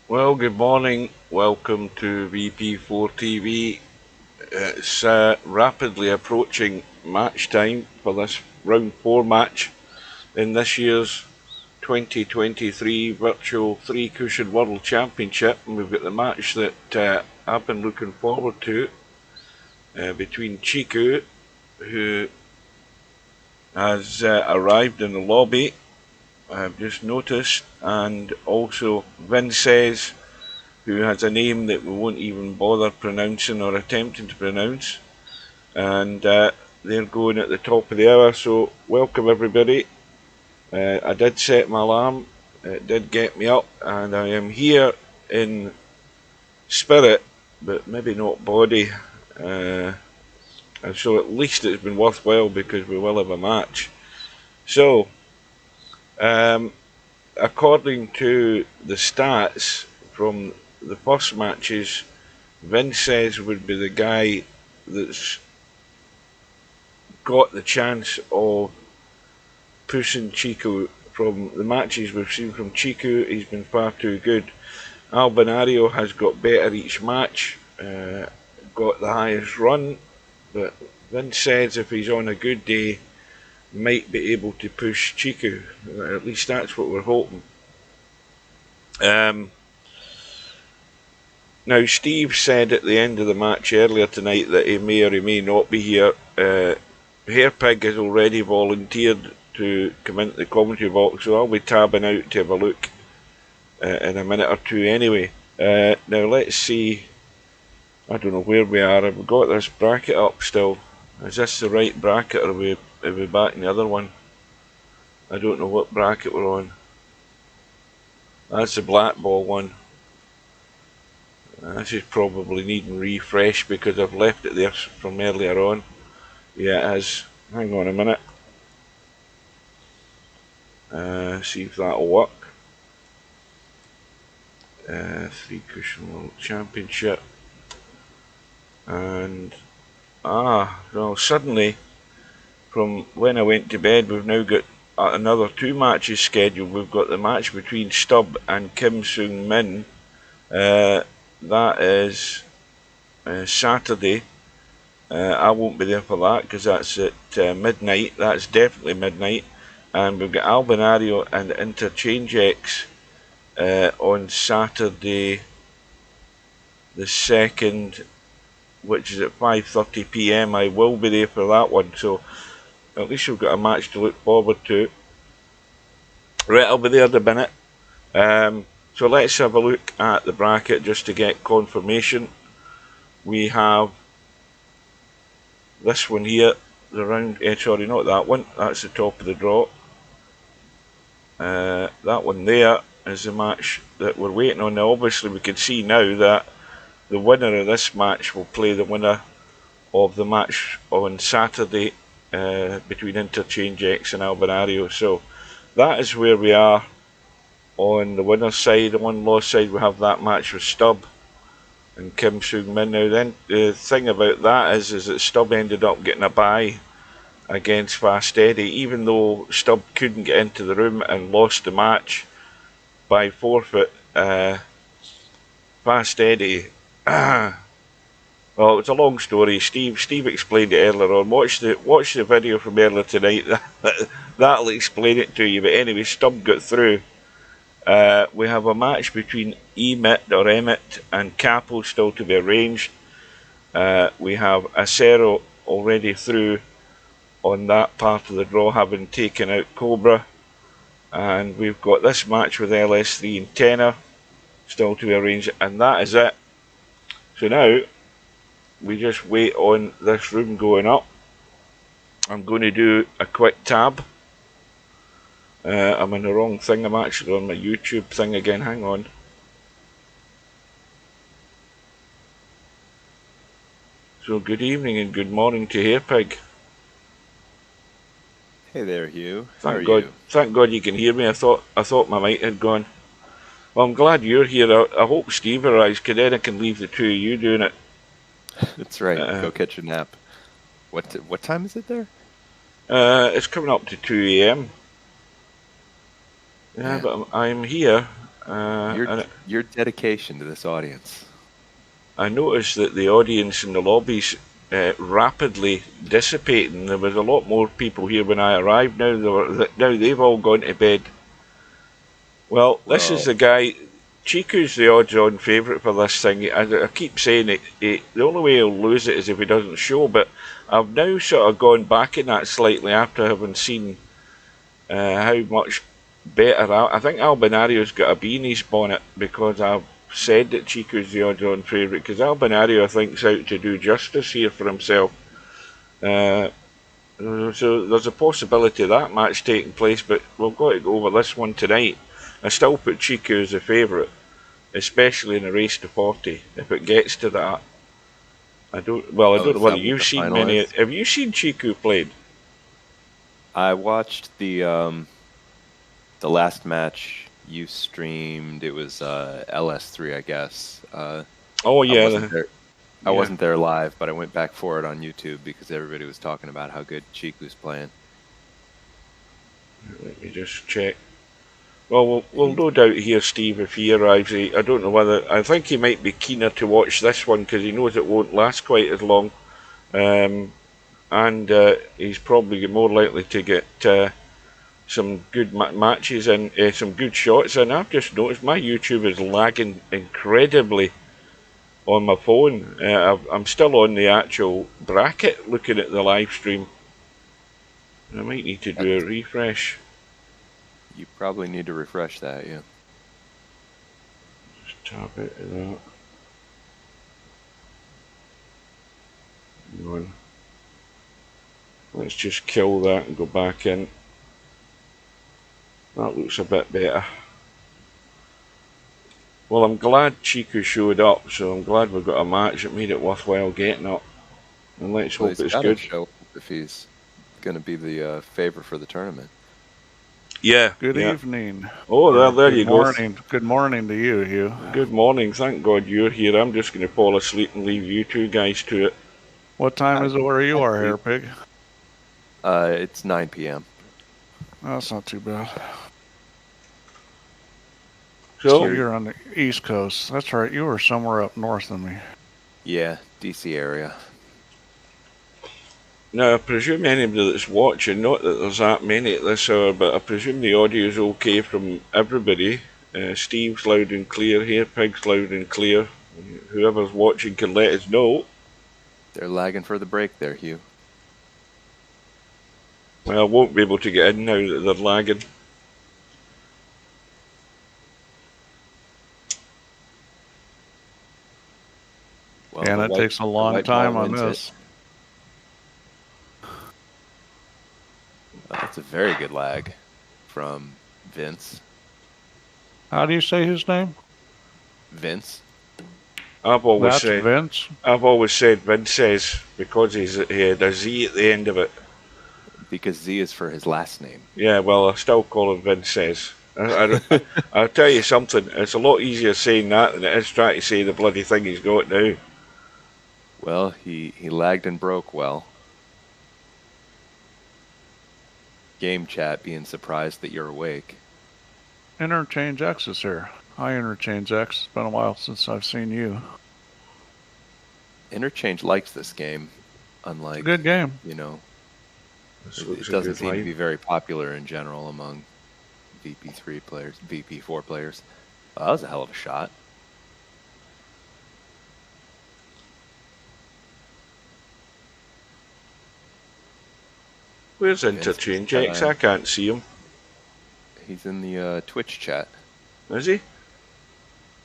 Well, good morning. Welcome to VP4TV. It's rapidly approaching match time for this round 4 match in this year's 2023 Virtual 3 Cushion World Championship. And we've got the match that I've been looking forward to between Chicu, who has arrived in the lobby, I've just noticed, and also Vinces, who has a name that we won't even bother pronouncing or attempting to pronounce. And they're going at the top of the hour, so welcome everybody. I did set my alarm, it did get me up, and I am here in spirit, but maybe not body. And so at least it's been worthwhile because we will have a match. So, according to the stats from the first matches, Vinces would be the guy that's got the chance of pushing Chicu. From the matches we've seen from Chicu, he's been far too good. Albinario has got better each match, got the highest run, but Vinces, if he's on a good day, might be able to push Chicu. At least that's what we're hoping. Now, Steve said at the end of the match earlier tonight that he may or he may not be here. Hairpig has already volunteered to come into the commentary box, so I'll be tabbing out to have a look in a minute or two anyway. Now, let's see. I don't know where we are. Have we got this bracket up still? Is this the right bracket, or are we back in the other one? I don't know what bracket we're on. That's the black ball one. This is probably needing refresh because I've left it there from earlier on. Yeah, it is. Hang on a minute. See if that'll work. 3 Cushion World Championship. And well, suddenly from when I went to bed, we've now got another 2 matches scheduled. We've got the match between Stubb and Kim Sung Min. That is Saturday. I won't be there for that because that's at midnight. That's definitely midnight. And we've got Albinario and Interchange X on Saturday the 2nd, which is at 5:30 PM. I will be there for that one, so at least we've got a match to look forward to. Right, I'll be there in a minute. So let's have a look at the bracket just to get confirmation. We have this one here, the round, sorry, not that one, that's the top of the draw. That one there is the match that we're waiting on. Now obviously we can see now that the winner of this match will play the winner of the match on Saturday between Interchange X and Albinario. So that is where we are on the winner's side. On loss side we have that match with Stubb and Kim Sung Min. Now then, the thing about that is that Stubb ended up getting a bye against Fast Eddie, even though Stubb couldn't get into the room and lost the match by forfeit. Fast Eddie, well, it's a long story. Steve explained it earlier on. Watch the video from earlier tonight. That'll explain it to you. But anyway, Stubb got through. We have a match between Emmett and Capo still to be arranged. We have Acero already through on that part of the draw, having taken out Cobra. And we've got this match with LS3 and Tenor still to be arranged, and that is it. So now we just wait on this room going up. I'm going to do a quick tab. I'm in the wrong thing. I'm actually on my YouTube thing again. Hang on. So good evening and good morning to Hairpig. Hey there, Hugh. How are you? Thank God you can hear me. I thought my mic had gone. Well, I'm glad you're here. I hope Steve arrives, because then I can leave the two of you doing it. That's right. Go catch a nap. What time is it there? It's coming up to 2 AM. Yeah, but I'm here. Your dedication to this audience. I noticed that the audience in the lobbies rapidly dissipating. There was a lot more people here when I arrived. Now they've all gone to bed. Well, this is the guy. Chicu's the odds-on favourite for this thing. I keep saying it. The only way he'll lose it is if he doesn't show. But I've now sort of gone back in that slightly after having seen how much better. I think Albinario's got a bee in his bonnet because I've said that Chicu's the odds-on favourite, because Albinario thinks out to do justice here for himself. So there's a possibility of that match taking place, but we've got to go over this one tonight. I still put Chicu as a favourite, especially in a race to 40, if it gets to that. I don't know whether you've seen many. Have you seen Chicu played? I watched the last match you streamed. It was LS3, I guess. Oh yeah. I wasn't there live, but I went back for it on YouTube because everybody was talking about how good Chiku's playing. Let me just check. Well, we'll no doubt hear Steve if he arrives. I don't know whether... I think he might be keener to watch this one because he knows it won't last quite as long. And he's probably more likely to get some good matches and some good shots. And I've just noticed my YouTube is lagging incredibly on my phone. I'm still on the actual bracket looking at the live stream. I might need to do a refresh. You probably need to refresh that, yeah. Just tap out of that. Hang on. Let's just kill that and go back in. That looks a bit better. Well, I'm glad Chicu showed up, so I'm glad we've got a match that made it worthwhile getting up. And let's hope it's good. Show if he's going to be the favourite for the tournament. Yeah. Good evening. Oh, there you go. Good morning to you, Hugh. Good morning. Thank God you're here. I'm just going to fall asleep and leave you two guys to it. What time is it where you are, Hairpig? It's 9 p.m. That's not too bad. So you're on the East Coast. That's right. You were somewhere up north than me. Yeah, DC area. Now, I presume anybody that's watching, not that there's that many at this hour, but I presume the audio is okay from everybody. Steve's loud and clear, Hairpig's loud and clear. Whoever's watching can let us know. They're lagging for the break there, Hugh. Well, I won't be able to get in now that they're lagging. Well, and it takes a long time on this. That's a very good lag from Vince. How do you say his name? Vince. I've always said Vince says because he had a Z at the end of it. Because Z is for his last name. Yeah, well, I still call him Vince says. I'll tell you something. It's a lot easier saying that than it is trying to say the bloody thing he's got now. Well, he lagged and broke well. Game chat being surprised that you're awake. Interchange X is here. Hi, Interchange X. It's been a while since I've seen you. Interchange likes this game, unlike... Good game. You know, it doesn't seem to be very popular in general among VP3 players, VP4 players. Well, that was a hell of a shot. Where's Interchange X? I can't see him. He's in the Twitch chat. Is he?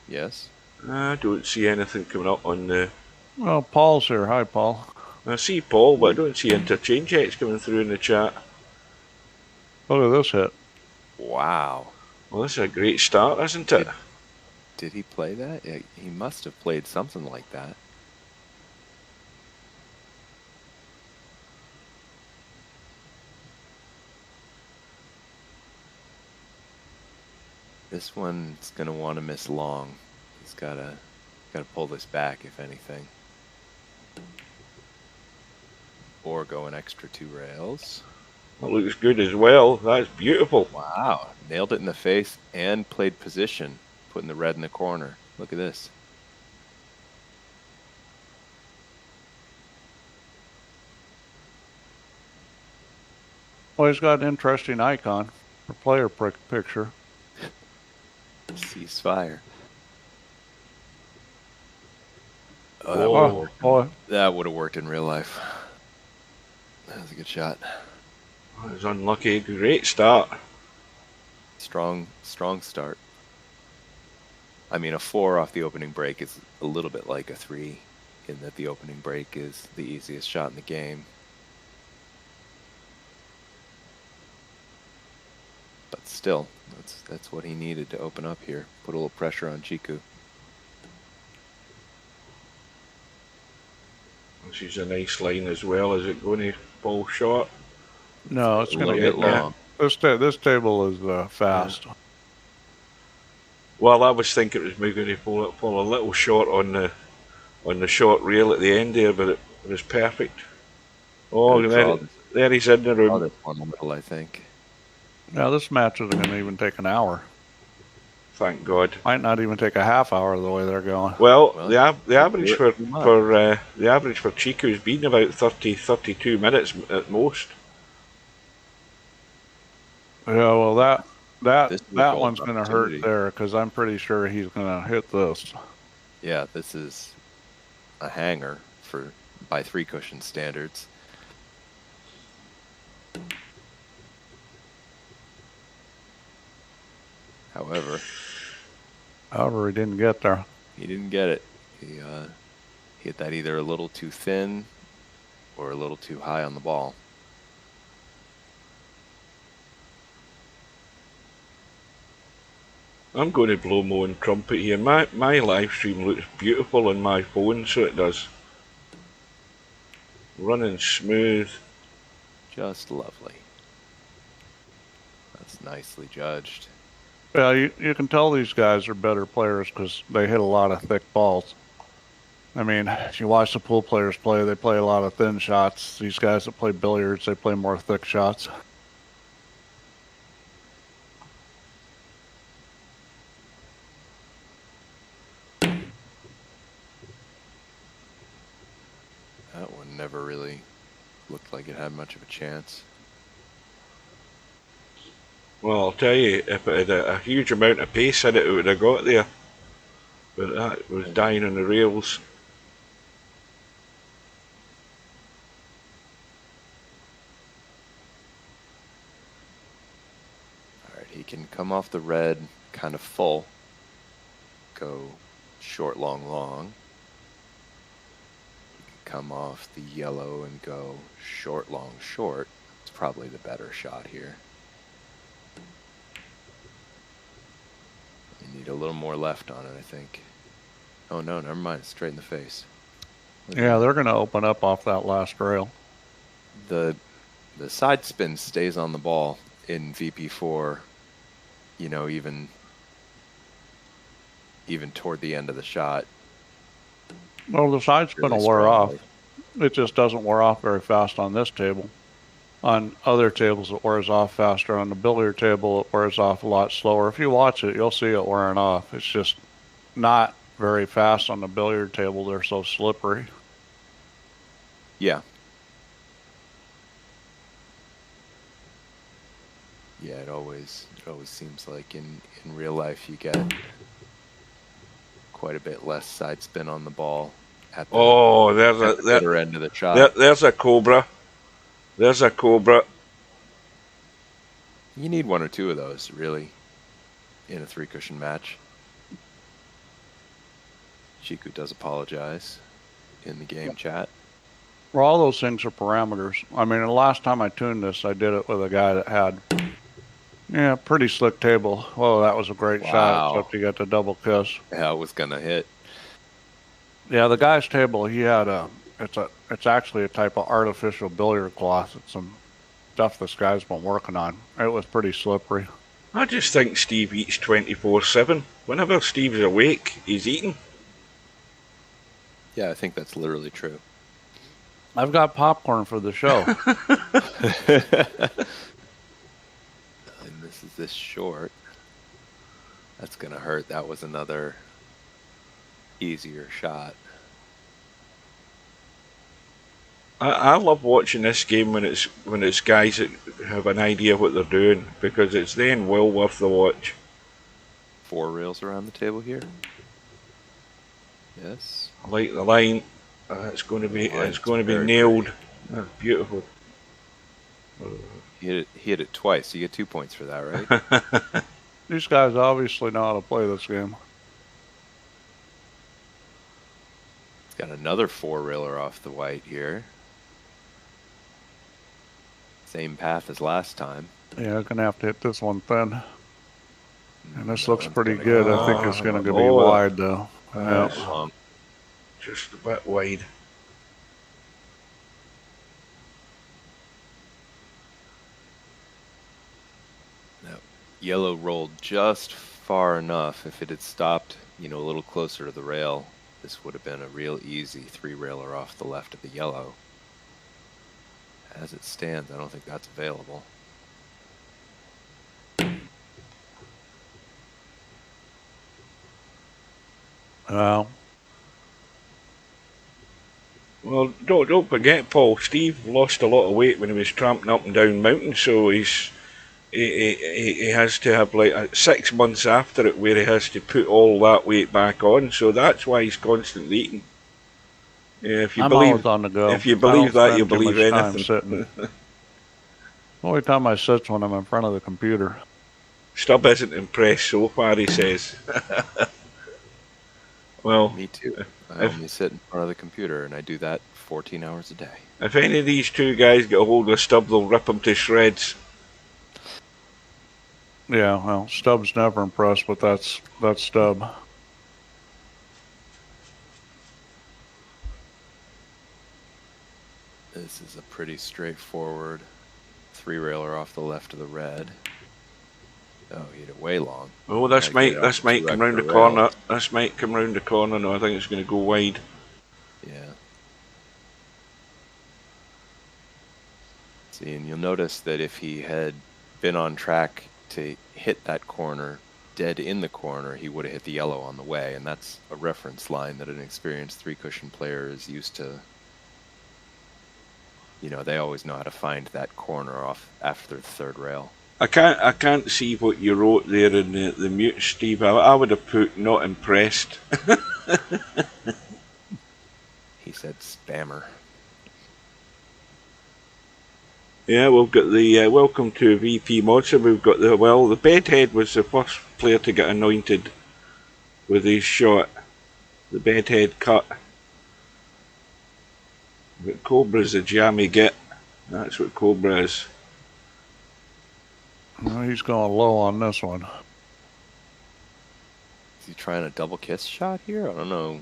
Yes. I don't see anything coming up on the... Well, Paul's here. Hi, Paul. I see Paul, but I don't see Interchange X coming through in the chat. Look at this hit. Wow. Well, this is a great start, isn't it? Did he play that? Yeah, he must have played something like that. This one's gonna want to miss long. He's gotta pull this back, if anything, or go an extra 2 rails. That looks good as well. That's beautiful. Wow, nailed it in the face and played position. putting the red in the corner. Look at this. Well, he's got an interesting icon for player picture. Ceasefire. Oh, boy. That would have worked in real life. That was a good shot. That was unlucky. Great start. Strong start. I mean, a 4 off the opening break is a little bit like a 3 in that the opening break is the easiest shot in the game. But still, that's what he needed to open up here. Put a little pressure on Chicu. This is a nice line as well. Is it going to fall short? No, it's going to get long. This table is fast. Yeah. Well, I was thinking it was maybe going to fall a little short on the short rail at the end there, but it was perfect. Oh, there he's in the room. This one in the middle, I think. Now this match isn't going to even take an hour. Thank God. Might not even take a half hour the way they're going. Well, the average for Chicu has been about 32 minutes at most. Yeah, well that one's going to hurt there because I'm pretty sure he's going to hit this. Yeah, this is a hanger by 3 cushion standards. However, he didn't get there. He didn't get it. He hit that either a little too thin or a little too high on the ball. I'm going to blow my own trumpet here. My live stream looks beautiful on my phone, so it does. Running smooth. Just lovely. That's nicely judged. Yeah, you can tell these guys are better players because they hit a lot of thick balls. I mean, if you watch the pool players play, they play a lot of thin shots. These guys that play billiards, they play more thick shots. That one never really looked like it had much of a chance. Well, I'll tell you, if it had a huge amount of pace in it, it would have got there. But that was dying on the rails. Alright, he can come off the red kind of full. Go short, long, long. He can come off the yellow and go short, long, short. It's probably the better shot here. You need a little more left on it, I think. Oh no, never mind. Straight in the face. Yeah, they're going to open up off that last rail. The side spin stays on the ball in VP4, you know, even toward the end of the shot. Well, the side spin will wear off. It just doesn't wear off very fast on this table. On other tables, it wears off faster. On the billiard table, it wears off a lot slower. If you watch it, you'll see it wearing off. It's just not very fast on the billiard table. They're so slippery. Yeah. Yeah, it always seems like in real life you get quite a bit less side spin on the ball at the better end of the shot. There's a cobra. There's a cobra. You need 1 or 2 of those, really, in a 3 cushion match. Chicu does apologize in the game chat. Well, all those things are parameters. I mean, the last time I tuned this, I did it with a guy that had, pretty slick table. Whoa, that was a great shot, except he got the double kiss. Yeah, it was going to hit. Yeah, the guy's table, he had it's actually a type of artificial billiard cloth. It's some stuff this guy's been working on. It was pretty slippery. I just think Steve eats 24/7. Whenever Steve's awake, he's eating. Yeah, I think that's literally true. I've got popcorn for the show. And this is this short. That's going to hurt. That was another easier shot. I love watching this game when it's guys that have an idea what they're doing, because it's then well worth the watch. 4 rails around the table here. Yes. I like the line. It's going to be nailed. That's beautiful. He hit it twice. You get 2 points for that, right? These guys obviously know how to play this game. Got another 4-railer off the white here. Same path as last time. Yeah, I'm gonna have to hit this one thin. And this looks pretty good. I think it's gonna be wide though. Yeah. Just a bit wide. Yellow rolled just far enough. If it had stopped, a little closer to the rail, this would have been a real easy 3-railer off the left of the yellow. As it stands, I don't think that's available. Well, don't forget, Paul. Steve lost a lot of weight when he was tramping up and down mountains, so he has to have like 6 months after it where he has to put all that weight back on. So that's why he's constantly eating. Yeah, if you always on the go. If you believe that, you believe anything. Only time I sit when I'm in front of the computer. Stubb isn't impressed so far, he says. Well, me too. I only sit in front of the computer, and I do that 14 hours a day. If any of these two guys get a hold of Stubb, they'll rip him to shreds. Yeah, well, Stubb's never impressed, but that's Stubb. This is a pretty straightforward 3-railer off the left of the red. Oh, he hit it way long. Oh, this might come round the corner. This might come round the corner. No, I think it's going to go wide. Yeah. See, and you'll notice that if he had been on track to hit that corner, dead in the corner, he would have hit the yellow on the way, and that's a reference line that an experienced 3-cushion player is used to. They always know how to find that corner off after the 3rd rail. I can't see what you wrote there in the mute, Steve. I would have put not impressed. He said spammer. Yeah, we've got the welcome to VP Monster. We've got the Bedhead was the first player to get anointed with his shot. The Bedhead cut. But Cobra's a jammy git. That's what Cobra is. Well, he's going low on this one. Is he trying a double kiss shot here? I don't know.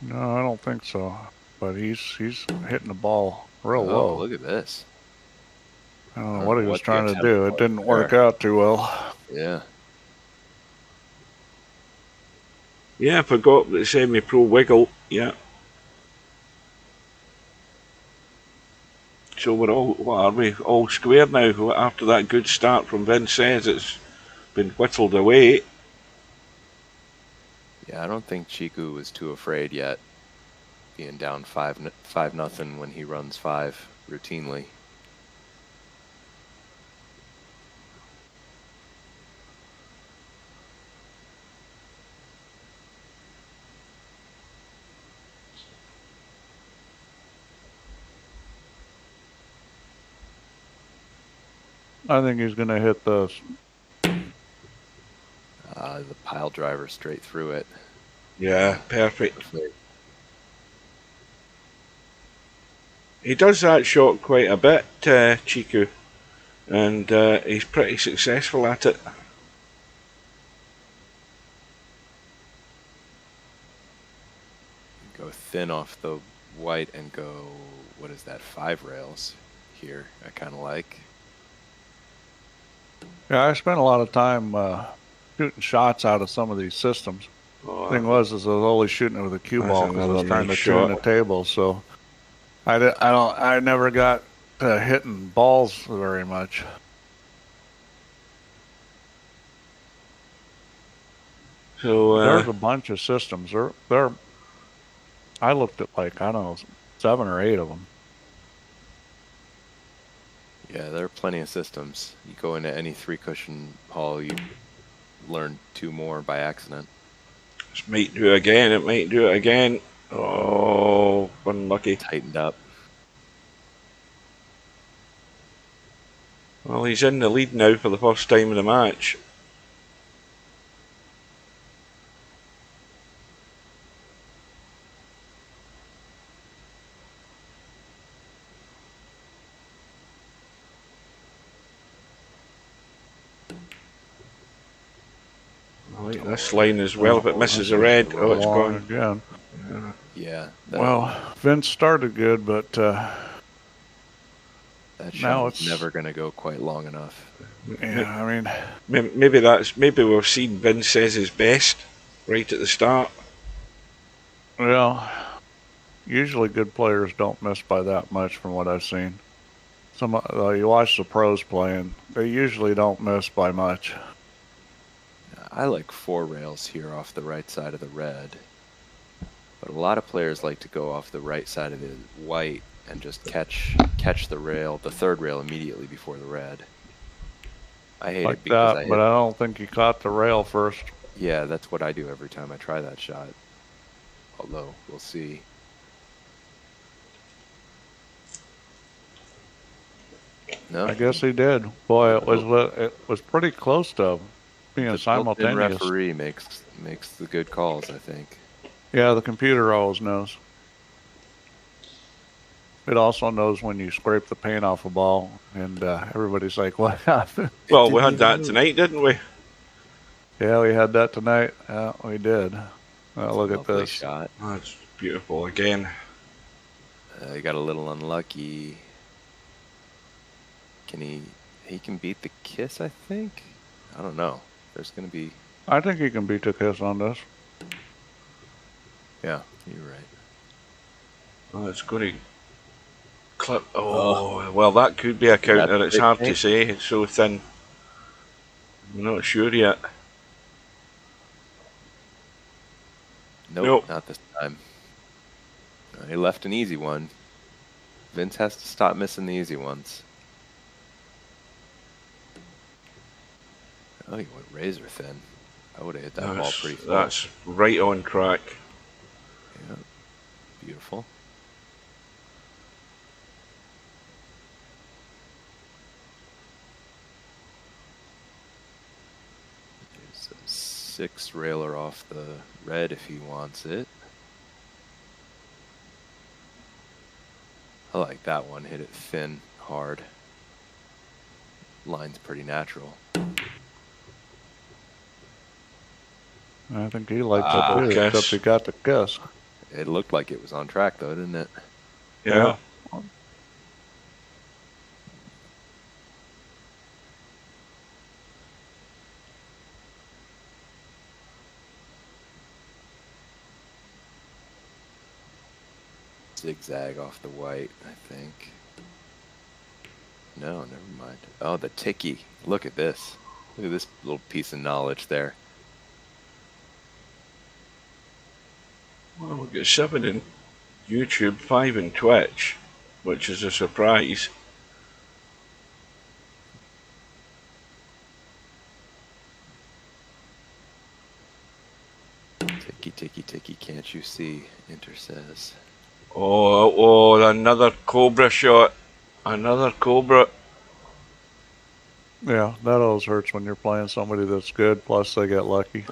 No, I don't think so. But he's hitting the ball real low. Look at this. I don't know what he was trying to do. It didn't work out too well. Yeah. Yeah, I forgot the semi-pro wiggle. Yeah. So we're all square now after that good start from Vince says. It's been whittled away. Yeah, I don't think Chicu was too afraid yet, being down 5-0 when he runs 5 routinely. I think he's going to hit this. The pile driver straight through it. Yeah, perfect. He does that shot quite a bit, Chicu, and he's pretty successful at it. Go thin off the white and go, what is that, 5 rails here, I kind of like. Yeah, I spent a lot of time shooting shots out of some of these systems. Thing was, I was always shooting it with a cue ball because I was trying to tune the table. So I never got hitting balls very much. So there's a bunch of systems. I looked at like, I don't know, 7 or 8 of them. Yeah, there are plenty of systems. You go into any 3-cushion hall, you learn 2 more by accident. this might do it again. It might do it again. Oh, unlucky. Tightened up. Well, he's in the lead now for the first time in the match. I like this line as well. If it misses a red, oh, it's gone again. Yeah. Well, Vince started good, but that now shot's never going to go quite long enough. Yeah, I mean, maybe we've seen Vince says his best right at the start. Well, usually good players don't miss by that much from what I've seen. You watch the pros playing, they usually don't miss by much. I like 4 rails here off the right side of the red, but a lot of players like to go off the right side of the white and just catch the rail, the 3rd rail immediately before the red. I hate like it because that, but I don't think you caught the rail first. Yeah, that's what I do every time I try that shot. Although, we'll see. No, I guess he did. Boy, it was pretty close to being simultaneous. The referee makes the good calls, I think. Yeah, the computer always knows. It also knows when you scrape the paint off a ball, and everybody's like, "What happened?" Well, we had that tonight, didn't we? Yeah, we had that tonight. Yeah, we did. Look at this shot. Oh, that's beautiful again. He got a little unlucky. Can he can beat the kiss, I think? I don't know. There's going to be... I think he can beat the kiss on this. Yeah, you're right. Oh, it's going to clip. Oh, well, that could be a counter. It's hard to say. It's so thin. I'm not sure yet. Nope, not this time. He left an easy one. Vince has to stop missing the easy ones. Oh, he went razor thin. I would have hit that ball pretty far. That's right on track. Yeah, beautiful. There's a 6 railer off the red if he wants it. I like that one. Hit it thin, hard. Line's pretty natural. I think he likes it too, except he got the kiss. It looked like it was on track, though, didn't it? Yeah. Zigzag off the white, I think. No, never mind. Oh, the ticky. Look at this. Look at this little piece of knowledge there. Well, we've got 7 in YouTube, 5 in Twitch, which is a surprise. Ticky, ticky, ticky, can't you see? Inter says. Oh, another Cobra shot. Another Cobra. Yeah, that always hurts when you're playing somebody that's good, plus they get lucky.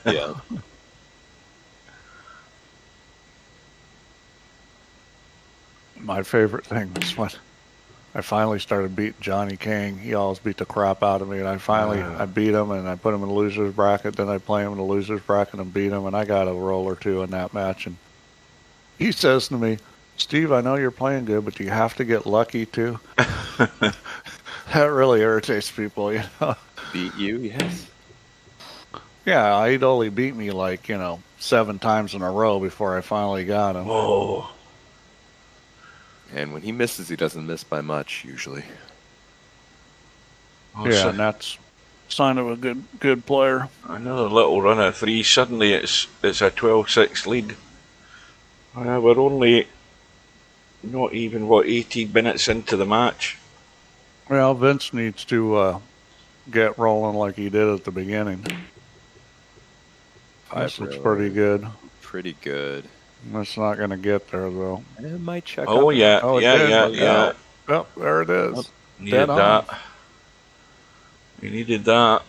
Yeah. My favorite thing was when I finally started beating Johnny King. He always beat the crap out of me, and I beat him, and I put him in the loser's bracket. Then I play him in the loser's bracket and beat him, and I got a roll or 2 in that match. And he says to me, "Steve, I know you're playing good, but do you have to get lucky too?" That really irritates people, you know. Beat you, yes. Yeah, he'd only beat me like, 7 times in a row before I finally got him. Oh. And when he misses, he doesn't miss by much, usually. Yeah, and that's sign of a good player. Another little run of three. Suddenly it's a 12-6 lead. We're only not even 18 minutes into the match. Well, Vince needs to get rolling like he did at the beginning. This looks pretty good. Pretty good. That's not going to get there though. It might check. Oh up. yeah, Oh, yeah. Oh, there it is. Needed that. We needed that.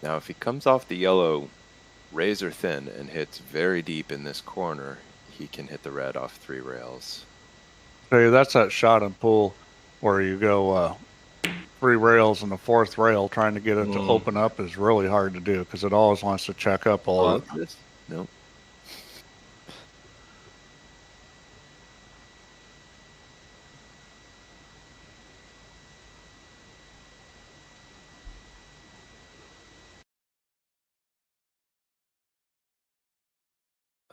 Now, if he comes off the yellow razor thin and hits very deep in this corner, he can hit the red off 3 rails. Hey, that's that shot and pull where you go 3 rails and the 4th rail. Trying to get it to open up is really hard to do because it always wants to check up a lot. Nope.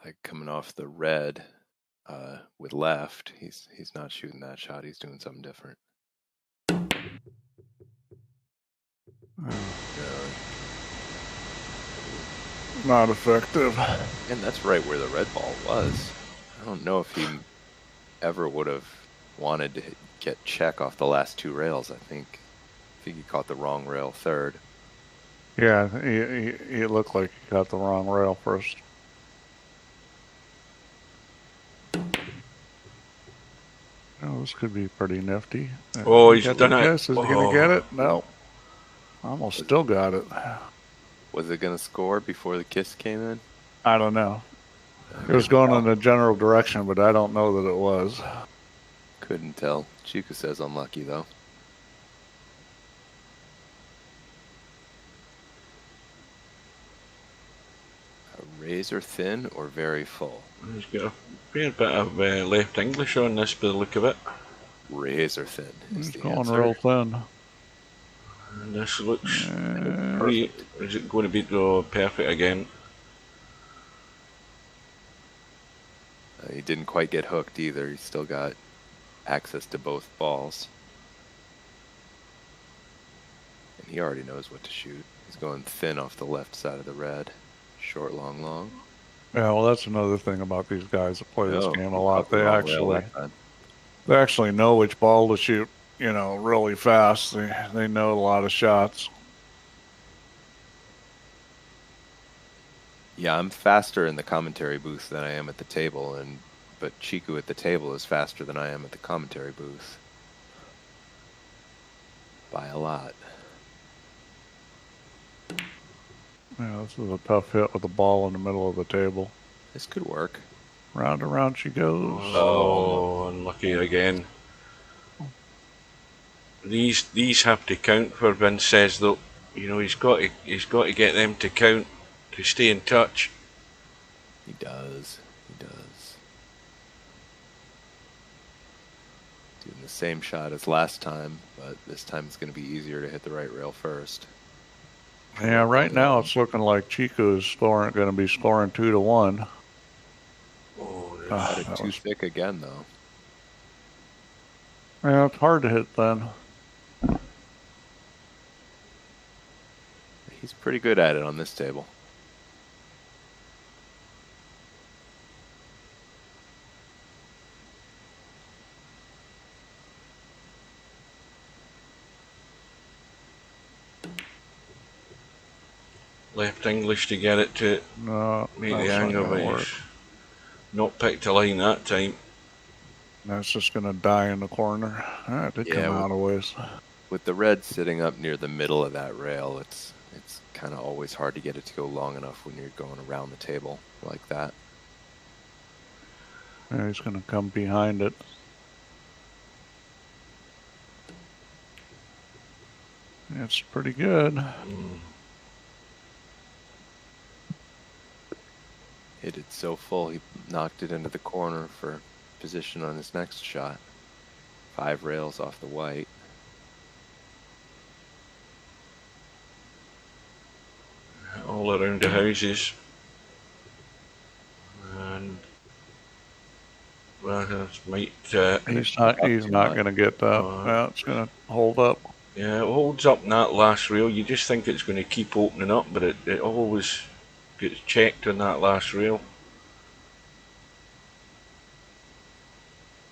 Like coming off the red with left, he's not shooting that shot. He's doing something different. Not effective. And that's right where the red ball was. I don't know if he ever would have wanted to get check off the last 2 rails. I think he caught the wrong rail 3rd. Yeah, he looked like he got the wrong rail first. Oh, this could be pretty nifty. Oh, he's done it. Is he going to get it? No. Almost still got it. Was it going to score before the kiss came in? I don't know. It was going in the general direction, but I don't know that it was. Couldn't tell. Chicu says unlucky, though. A razor thin or very full? He's got a fair bit of left English on this by the look of it. Razor thin is He's the going answer. real thin. And this looks pretty. Is it going to be perfect again? He didn't quite get hooked either. He's still got access to both balls. And he already knows what to shoot. He's going thin off the left side of the red. Short, long, long. Yeah, well, that's another thing about these guys that play this game a lot. They They actually know which ball to shoot, you know, really fast. They know a lot of shots. Yeah, I'm faster in the commentary booth than I am at the table, but Chicu at the table is faster than I am at the commentary booth. By a lot. Yeah, this is a tough hit with the ball in the middle of the table. This could work. Round and round she goes. Oh, unlucky again. These have to count for Vince says though. You know, he's got to get them to count to stay in touch. He does. He does. Doing the same shot as last time, but this time it's going to be easier to hit the right rail first. Yeah, right now it's looking like Chicu is going to be scoring 2-1. Oh, Got it too thick again, though. Yeah, it's hard to hit then. He's pretty good at it on this table. left English to get it to make the hang of it. Not picked a line that time. That's just going to die in the corner. It did come out a ways. With the red sitting up near the middle of that rail, it's kind of always hard to get it to go long enough when you're going around the table like that. Yeah, he's going to come behind it. It's pretty good. Hit it so full, he knocked it into the corner for position on his next shot. 5 rails off the white. All around the houses. And well, this might. He's not going to get that. Yeah, it's going to hold up. Yeah, it holds up in that last rail. You just think it's going to keep opening up, but it always gets checked on that last rail.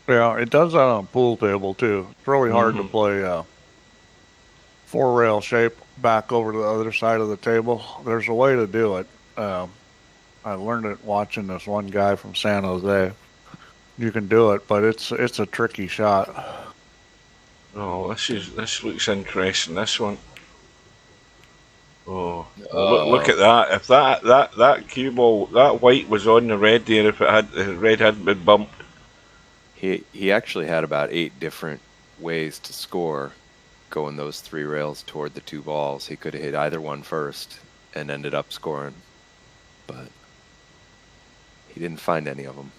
Yeah, it does that on a pool table too. It's really hard to play 4-rail shape back over to the other side of the table. There's a way to do it. I learned it watching this one guy from San Jose. You can do it, but it's a tricky shot. Oh, this looks interesting. This one. Oh, look at that! If that cue ball, that white was on the red there, if the red hadn't been bumped. He actually had about 8 different ways to score, going those 3 rails toward the 2 balls. He could have hit either one first and ended up scoring, but he didn't find any of them.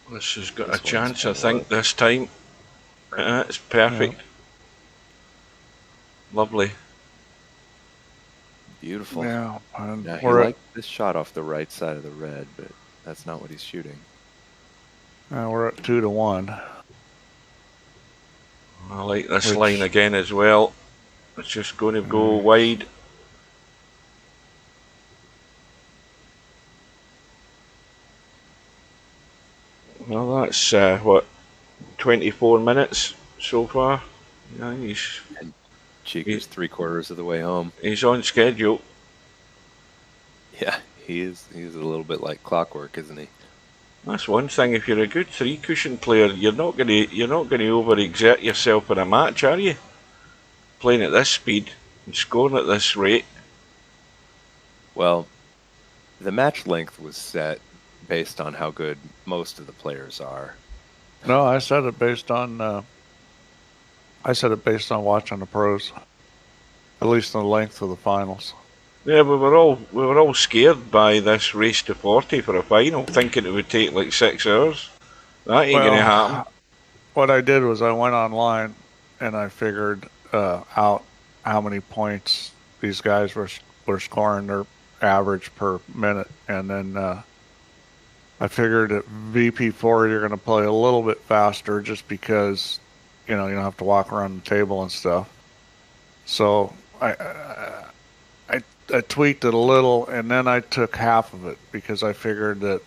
This has got a chance, I think, this time. It's perfect. Yeah. Lovely. Beautiful. Yeah. Now, he liked this shot off the right side of the red, but that's not what he's shooting. We're at 2-1. I like this line again as well. It's just going to go wide. Well, that's what, 24 minutes so far. Yeah, Chicu's 3/4 of the way home. He's on schedule. Yeah, he's a little bit like clockwork, isn't he? That's one thing. If you're a good 3-cushion player, you're not going to overexert yourself in a match, are you? Playing at this speed and scoring at this rate. Well, the match length was set based on how good most of the players are. No, I said it based on watching the pros. At least the length of the finals. Yeah, we were all scared by this race to 40 for a final, thinking it would take like 6 hours. That ain't gonna happen. What I did was I went online and I figured out how many points these guys were scoring their average per minute, and then I figured at VP4 you're going to play a little bit faster just because you don't have to walk around the table and stuff. So I tweaked it a little, and then I took half of it because I figured that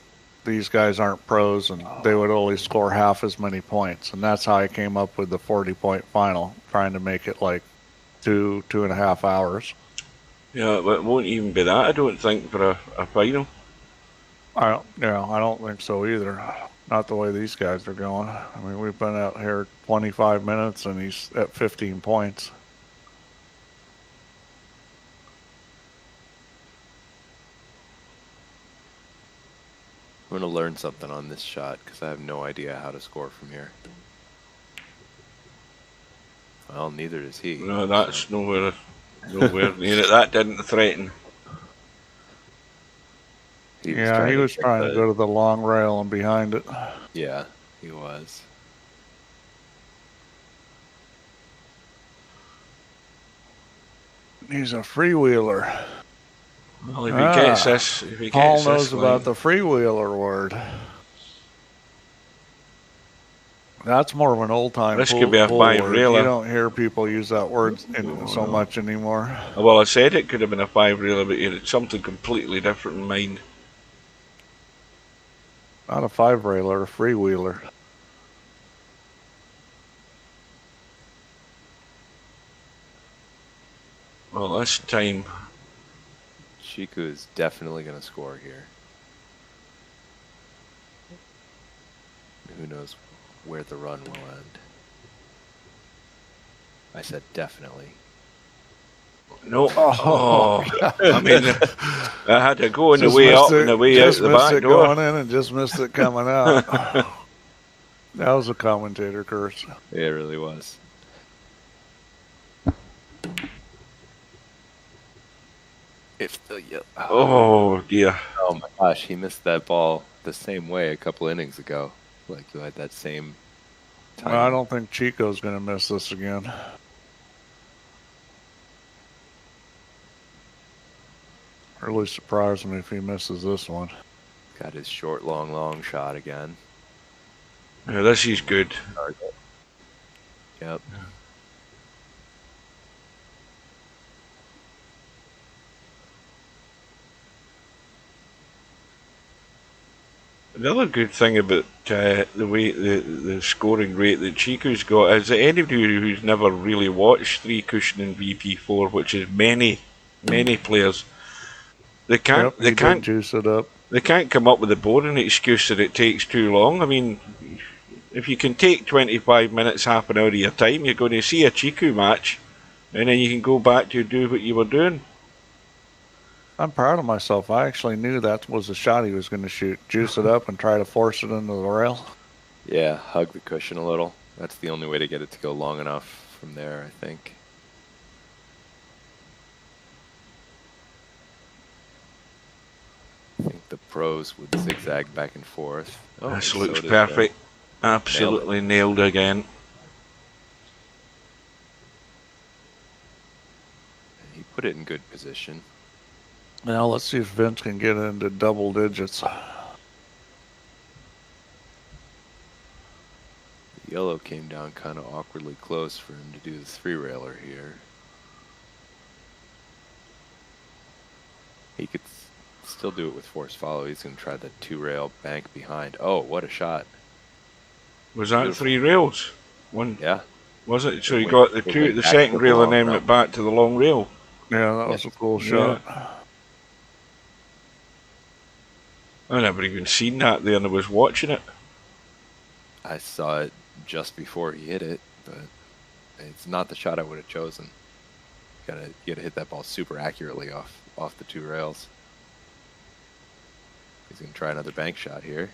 these guys aren't pros and they would only score half as many points, and that's how I came up with the 40-point final, trying to make it like 2.5 hours. Yeah, but it won't even be that, I don't think, for a final. I don't think so either. Not the way these guys are going. I mean, we've been out here 25 minutes and he's at 15 points. I'm going to learn something on this shot because I have no idea how to score from here. Well, neither does he. No, that's nowhere near it. That didn't threaten. He was trying to go to the long rail and behind it. Yeah, he was. He's a freewheeler. Well, if he gets this, Paul knows about the freewheeler word. That's more of an old-time This could be a 5-reeler. You don't hear people use that word so much anymore. Well, I said it could have been a 5-reeler, but you had something completely different in mind. Not a 5-railer, a freewheeler. Well, this time Chicu is definitely going to score here. Who knows where the run will end. I said definitely. No. Oh. I mean, I had to go on the way up and the way out the back door. Going in and just missed it coming out. That was a commentator curse. It really was. Oh dear. Oh my gosh, he missed that ball the same way a couple innings ago. Like you had that same time. Well, I don't think Chico's going to miss this again. Really surprise me if he misses this one. Got his short, long shot again. Yeah, this is good. Target. Yep. Another good thing about the way the scoring rate that Chicu's got is that anybody who's never really watched three cushion in VP4, which is many players, they can't juice it up. They can't come up with a boring excuse that it takes too long. I mean, if you can take 25 minutes, half an hour of your time, you're going to see a Chicu match, and then you can go back to do what you were doing. I'm proud of myself. I actually knew that was the shot he was going to shoot. Juice it up and try to force it into the rail. Yeah, hug the cushion a little. That's the only way to get it to go long enough from there, I think. I think the pros would zigzag back and forth. Oh, this looks perfect. Absolutely nailed again. He put it in good position. Now let's see if Vince can get into double digits. Yellow came down kind of awkwardly close for him to do the three-railer here. He could still do it with force follow. He's going to try the two-rail bank behind. Oh, what a shot. Was that beautiful. 3 rails? One. Yeah. Was it? So you got the second rail and then went back to the long rail. Yeah, that was a cool shot. I never even seen that there and I was watching it. I saw it just before he hit it, but it's not the shot I would have chosen. You gotta hit that ball super accurately off the two rails. He's gonna try another bank shot here.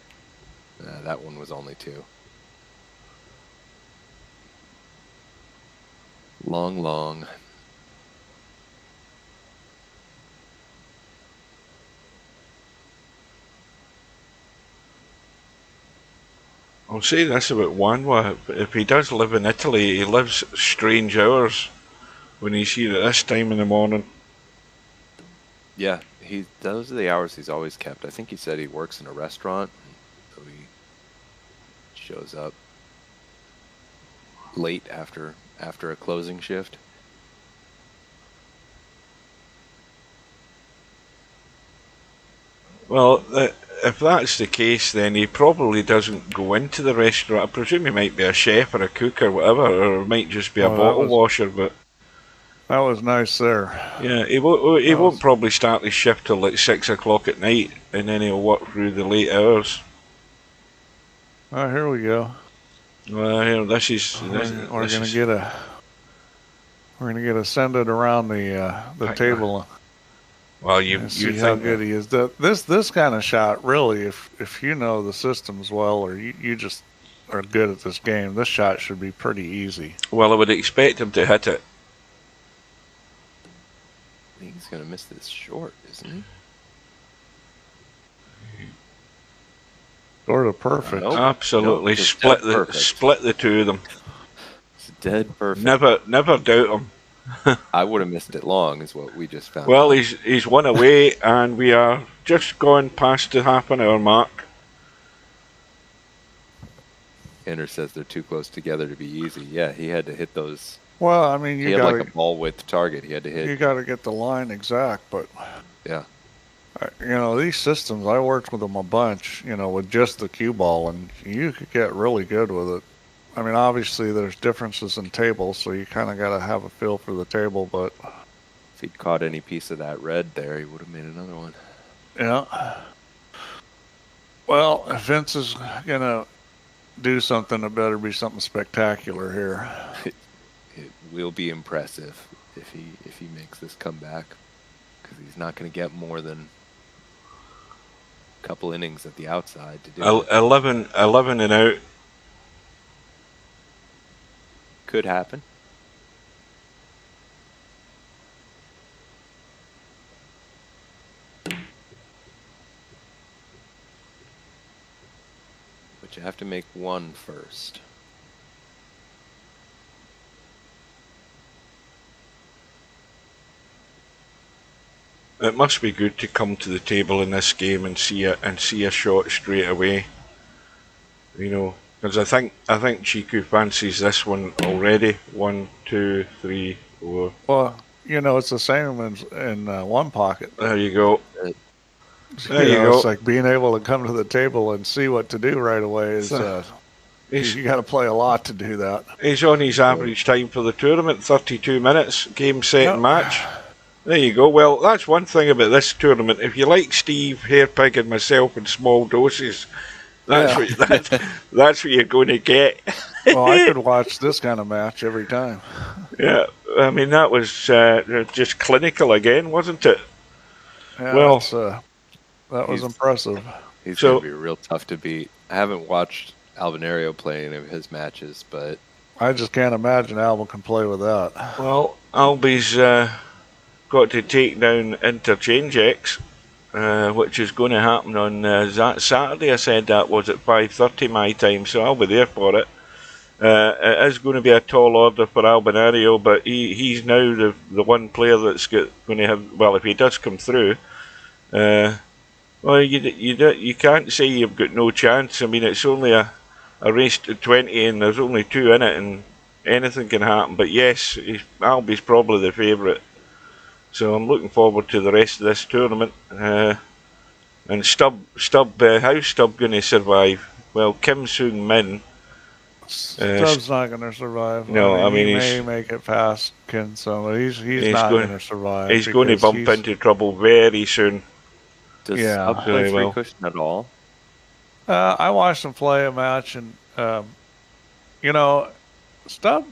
That one was only 2. Long. I'll say this about Wanwa, if he does live in Italy, he lives strange hours when he's here at this time in the morning. Yeah, those are the hours he's always kept. I think he said he works in a restaurant, so he shows up late after a closing shift. Well, if that's the case, then he probably doesn't go into the restaurant. I presume he might be a chef or a cook or whatever, or it might just be a bottle washer. But that was nice there. Yeah, he won't probably start his shift till like 6 o'clock at night, and then he'll work through the late hours. Oh, here we go. Well, here, this is. We're gonna get ascended around the table. Well, you see how good he is. This kind of shot, really, if you know the systems well, or you just are good at this game, this shot should be pretty easy. Well, I would expect him to hit it. I think he's gonna miss this short, isn't he? Sort of perfect. Nope. Absolutely, nope, split the two of them. It's dead perfect. Never doubt him. I would have missed it long, is what we just found. Well, he's one away, and we are just going past the half an hour mark. Ender says they're too close together to be easy. Yeah, he had to hit those. Well, I mean, he had like a ball width target. He had to hit. You got to get the line exact, but yeah, you know, these systems, I worked with them a bunch. You know, with just the cue ball, and you could get really good with it. I mean, obviously there's differences in tables, so you kind of got to have a feel for the table, but if he'd caught any piece of that red there, he would have made another one. Yeah. Well, if Vince is going to do something, it better be something spectacular here. It will be impressive if he makes this comeback, because he's not going to get more than a couple innings at the outside to do it. 11 and out. Could happen. But you have to make one first. It must be good to come to the table in this game and see a shot straight away. You know, Because I think Chicu fancies this one already. 1, 2, 3, 4. Well, you know, it's the same in one pocket. There you go. There you you know, go. It's like being able to come to the table and see what to do right away is. You got to play a lot to do that. He's on his average time for the tournament, 32 minutes, game, set, and match. There you go. Well, that's one thing about this tournament. If you like Steve, Hairpig, and myself in small doses, that's what you're going to get. Well, I could watch this kind of match every time. Yeah, I mean, that was just clinical again, wasn't it? Yeah, well, that was impressive. He's going to be real tough to beat. I haven't watched Albinario play any of his matches, but I just can't imagine Alba can play with that. Well, Albi's got to take down Interchange X, which is going to happen on Saturday. I said that was at 5:30 my time, so I'll be there for it. It is going to be a tall order for Albinario, but he's now the one player that's going to have. Well, if he does come through, well, you can't say you've got no chance. I mean, it's only a race to 20, and there's only 2 in it, and anything can happen. But yes, Albi's probably the favourite. So I'm looking forward to the rest of this tournament. And Stubb, how's Stubb going to survive? Well, Kim Sung Min. Stubb's not going to survive. No, I mean he may make it past Kim Sung, but he's not going to survive. He's going to bump into trouble very soon. Does Stubb play three cushion at all? I watched him play a match, and you know, Stubb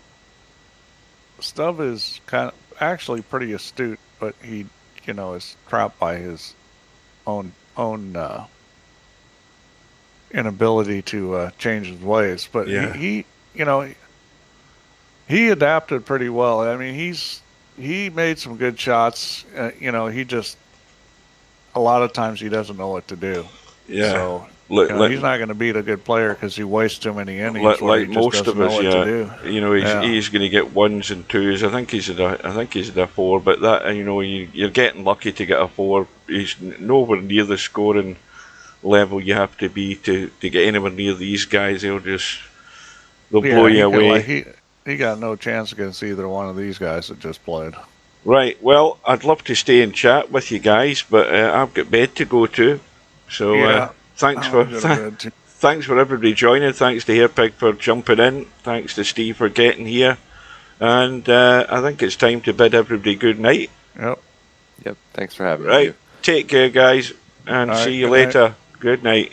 is kind of actually pretty astute, but he, you know, is trapped by his own inability to change his ways. But he you know, he adapted pretty well. I mean, he made some good shots. You know, he just a lot of times he doesn't know what to do. Yeah. So he's not going to beat a good player because he wastes too many innings. Like most of us, you know, he's going to get 1s and 2s. I think he's at a 4, but that, you know, you're getting lucky to get a 4. He's nowhere near the scoring level you have to be to get anywhere near these guys. They'll blow you away. He got no chance against either one of these guys that just played. Right. Well, I'd love to stay and chat with you guys, but I've got bed to go to. So thanks for everybody joining. Thanks to Hairpig for jumping in. Thanks to Steve for getting here. And I think it's time to bid everybody good night. Yep. Thanks for having me. Right. Take care, guys, and see you later. Good night.